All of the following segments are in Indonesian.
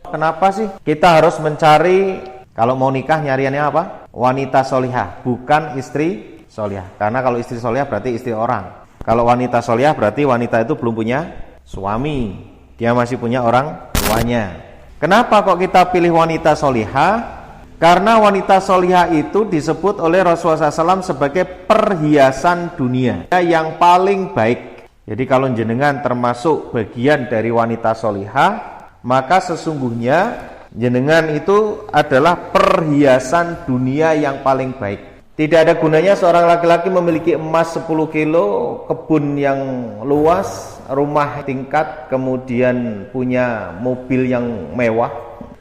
Kenapa sih kita harus mencari, kalau mau nikah nyariannya apa? Wanita solihah, bukan istri solihah. Karena kalau istri solihah berarti istri orang. Kalau wanita solihah berarti wanita itu belum punya suami, dia masih punya orang tuanya. Kenapa kok kita pilih wanita solihah? Karena wanita solihah itu disebut oleh Rasulullah SAW sebagai perhiasan dunia yang paling baik. Jadi kalau jenengan termasuk bagian dari wanita solihah, maka sesungguhnya jenengan itu adalah perhiasan dunia yang paling baik. Tidak ada gunanya seorang laki-laki memiliki emas 10 kilo, kebun yang luas, rumah tingkat, kemudian punya mobil yang mewah.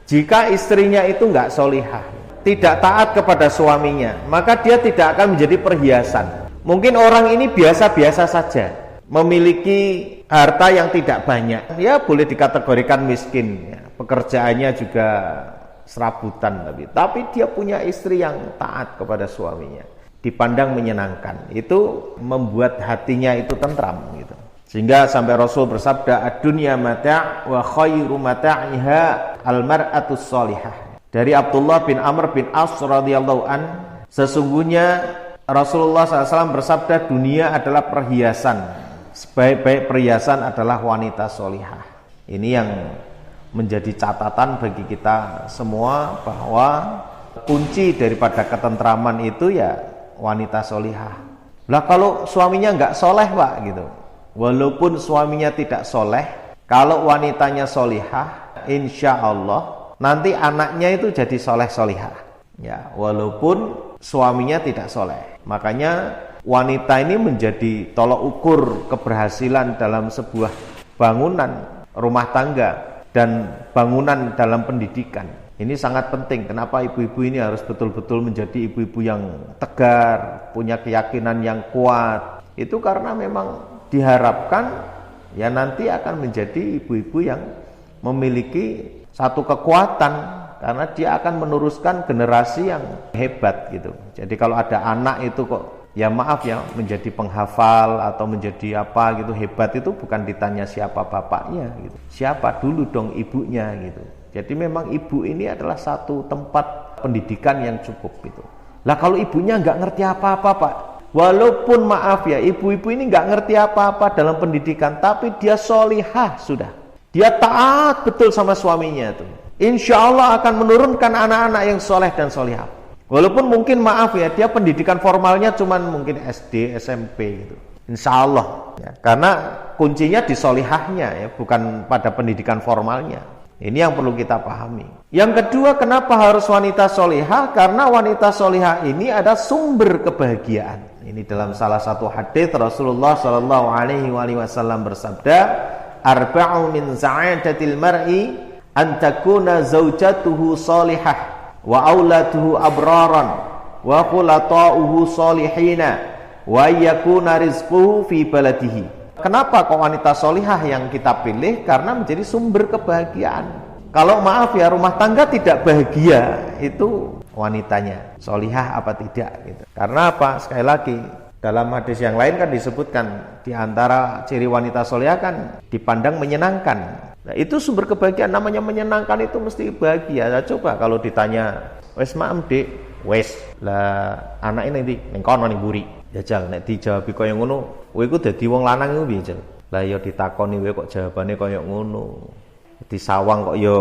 Jika istrinya itu enggak solihah, tidak taat kepada suaminya, maka dia tidak akan menjadi perhiasan. Mungkin orang ini biasa-biasa saja, memiliki harta yang tidak banyak, ya boleh dikategorikan miskin, ya. Pekerjaannya juga serabutan, tapi dia punya istri yang taat kepada suaminya, dipandang menyenangkan. Itu membuat hatinya itu tentram gitu. Sehingga sampai Rasul bersabda, ad-dunya mata' wa khairu mata'iha al-mar'atus sholihah. Dari Abdullah bin Amr bin As radhiyallahu an, sesungguhnya Rasulullah SAW bersabda, dunia adalah perhiasan, sebaik-baik perhiasan adalah wanita solihah. Ini yang menjadi catatan bagi kita semua, bahwa kunci daripada ketentraman itu ya wanita solihah. Lah kalau suaminya nggak soleh Pak gitu, walaupun suaminya tidak soleh, kalau wanitanya solihah, insya Allah nanti anaknya itu jadi soleh-solihah, ya, walaupun suaminya tidak soleh. Makanya wanita ini menjadi tolok ukur keberhasilan dalam sebuah bangunan rumah tangga dan bangunan dalam pendidikan. Ini sangat penting. Kenapa ibu-ibu ini harus betul-betul menjadi ibu-ibu yang tegar, punya keyakinan yang kuat? Itu karena memang diharapkan ya nanti akan menjadi ibu-ibu yang memiliki satu kekuatan, karena dia akan meneruskan generasi yang hebat gitu. Jadi kalau ada anak itu kok, ya maaf ya, menjadi penghafal atau menjadi apa gitu, hebat itu bukan ditanya siapa bapaknya gitu, siapa dulu dong ibunya gitu. Jadi memang ibu ini adalah satu tempat pendidikan yang cukup gitu. Lah kalau ibunya nggak ngerti apa-apa Pak, walaupun maaf ya, ibu-ibu ini nggak ngerti apa-apa dalam pendidikan, tapi dia solihah sudah. Dia taat betul sama suaminya tuh. Insya Allah akan menurunkan anak-anak yang soleh dan solihah. Walaupun mungkin maaf ya, dia pendidikan formalnya cuman mungkin SD, SMP gitu. Insya Allah ya, karena kuncinya di solihahnya ya, bukan pada pendidikan formalnya. Ini yang perlu kita pahami. Yang kedua, kenapa harus wanita solihah? Karena wanita solihah ini ada sumber kebahagiaan. Ini dalam salah satu hadis Rasulullah SAW bersabda, arba'u min sa'adatil mar'i an takuna zaujatuhu salihah wa auladuhu abraran wa khulata'uhu salihina wa yakuna rizquhu fi baladihi. Kenapa kok wanita solihah yang kita pilih? Karena menjadi sumber kebahagiaan. Kalau maaf ya, rumah tangga tidak bahagia, itu wanitanya solihah apa tidak gitu. Karena apa? Sekali lagi, dalam hadis yang lain kan disebutkan di antara ciri wanita solihah kan dipandang menyenangkan. Nah, itu sumber kebahagiaan. Namanya menyenangkan itu mesti bahagia. Nah, coba kalau ditanya, wes maem Dik, wes lah anak ini nanti ning kono ning mburi. Jajal nek dijawab kaya ngono, kowe iku dadi wong lanang iku piye, Jal? Lah ya ditakoni kowe kok jawabane kaya ngono. Disawang kok ya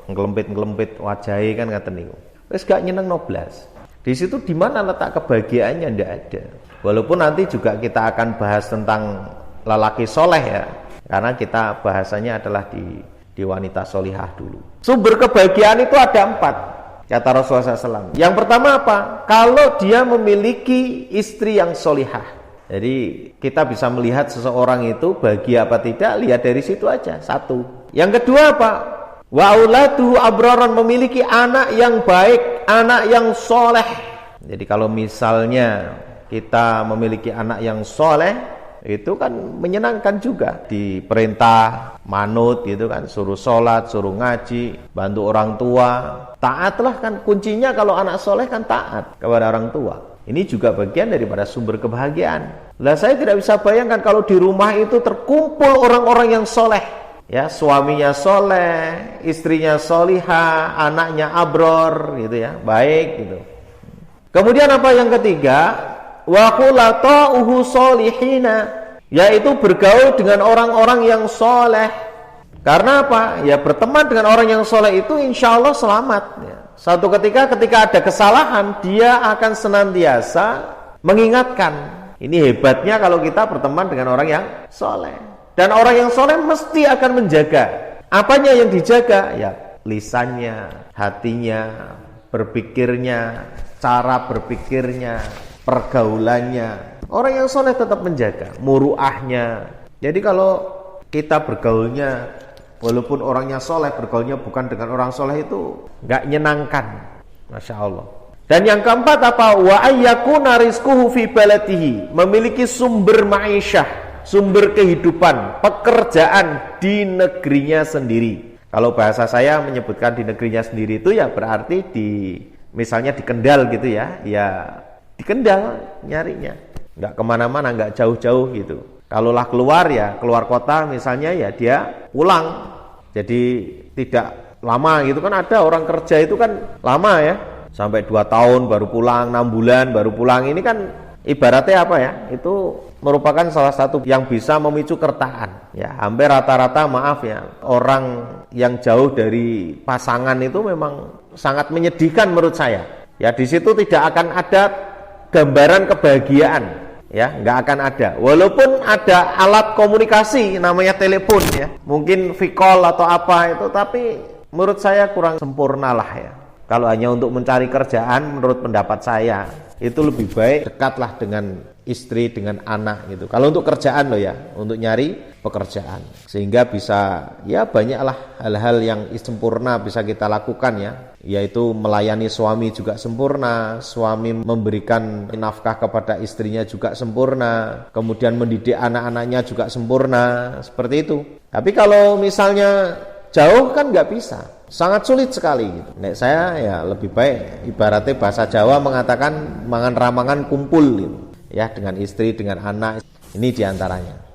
nglempit-nglempit wajahe kan ngaten niku. Wis gak nyeneng noblas. Di situ di mana letak kebahagiaannya? Ndak ada. Walaupun nanti juga kita akan bahas tentang lelaki soleh ya, karena kita bahasanya adalah di wanita solihah dulu. Sumber kebahagiaan itu ada 4, kata Rasulullah SAW. Yang pertama apa? Kalau dia memiliki istri yang solihah. Jadi kita bisa melihat seseorang itu bahagia apa tidak, lihat dari situ aja. 1. Yang kedua apa? Wa auladuhu abraran, memiliki anak yang baik, anak yang soleh. Jadi kalau misalnya kita memiliki anak yang soleh, itu kan menyenangkan juga. Diperintah manut gitu kan, suruh sholat, suruh ngaji, bantu orang tua, taatlah kan. Kuncinya kalau anak soleh kan taat kepada orang tua. Ini juga bagian daripada sumber kebahagiaan. Lah saya tidak bisa bayangkan kalau di rumah itu terkumpul orang-orang yang soleh. ya, suaminya soleh, istrinya solihah, anaknya abror, gitu ya, baik gitu. Kemudian apa yang ketiga? Wa khulata'uhu solihina, yaitu bergaul dengan orang-orang yang soleh. Karena apa? Ya, berteman dengan orang yang soleh itu insya Allah selamat. Ya. Suatu ketika ada kesalahan, dia akan senantiasa mengingatkan. Ini hebatnya kalau kita berteman dengan orang yang soleh. Dan orang yang soleh mesti akan menjaga. Apanya yang dijaga? Ya, lisannya, hatinya, berpikirnya, cara berpikirnya, pergaulannya. Orang yang soleh tetap menjaga muruahnya. Jadi kalau kita bergaulnya, walaupun orangnya soleh, bergaulnya bukan dengan orang soleh, itu nggak nyenangkan. Masya Allah. Dan yang keempat apa? Wa ayyakuna rizquhu fi baladihi, memiliki sumber ma'isyah, sumber kehidupan, pekerjaan di negerinya sendiri. Kalau bahasa saya menyebutkan di negerinya sendiri itu ya berarti misalnya di Kendal gitu ya, ya di Kendal nyarinya, nggak kemana-mana, nggak jauh-jauh gitu. Kalaulah keluar ya keluar kota misalnya, ya dia pulang, jadi tidak lama gitu kan. Ada orang kerja itu kan lama ya, sampai 2 tahun baru pulang, 6 bulan baru pulang. Ini kan ibaratnya apa ya, itu merupakan salah satu yang bisa memicu kertaan ya. Hampir rata-rata, maaf ya, orang yang jauh dari pasangan itu memang sangat menyedihkan menurut saya ya. Di situ tidak akan ada gambaran kebahagiaan ya, nggak akan ada. Walaupun ada alat komunikasi namanya telepon ya, mungkin V-call atau apa itu, tapi menurut saya kurang sempurna lah ya. Kalau hanya untuk mencari kerjaan, menurut pendapat saya itu lebih baik dekatlah dengan istri, dengan anak gitu. Kalau untuk kerjaan loh ya, untuk nyari pekerjaan, sehingga bisa ya banyaklah hal-hal yang sempurna bisa kita lakukan ya, yaitu melayani suami juga sempurna, suami memberikan nafkah kepada istrinya juga sempurna, kemudian mendidik anak-anaknya juga sempurna, seperti itu. Tapi kalau misalnya jauh kan nggak bisa, sangat sulit sekali gitu. Nek saya ya lebih baik, ibaratnya bahasa Jawa mengatakan mangan ramangan kumpul gitu ya, dengan istri, dengan anak. Ini diantaranya.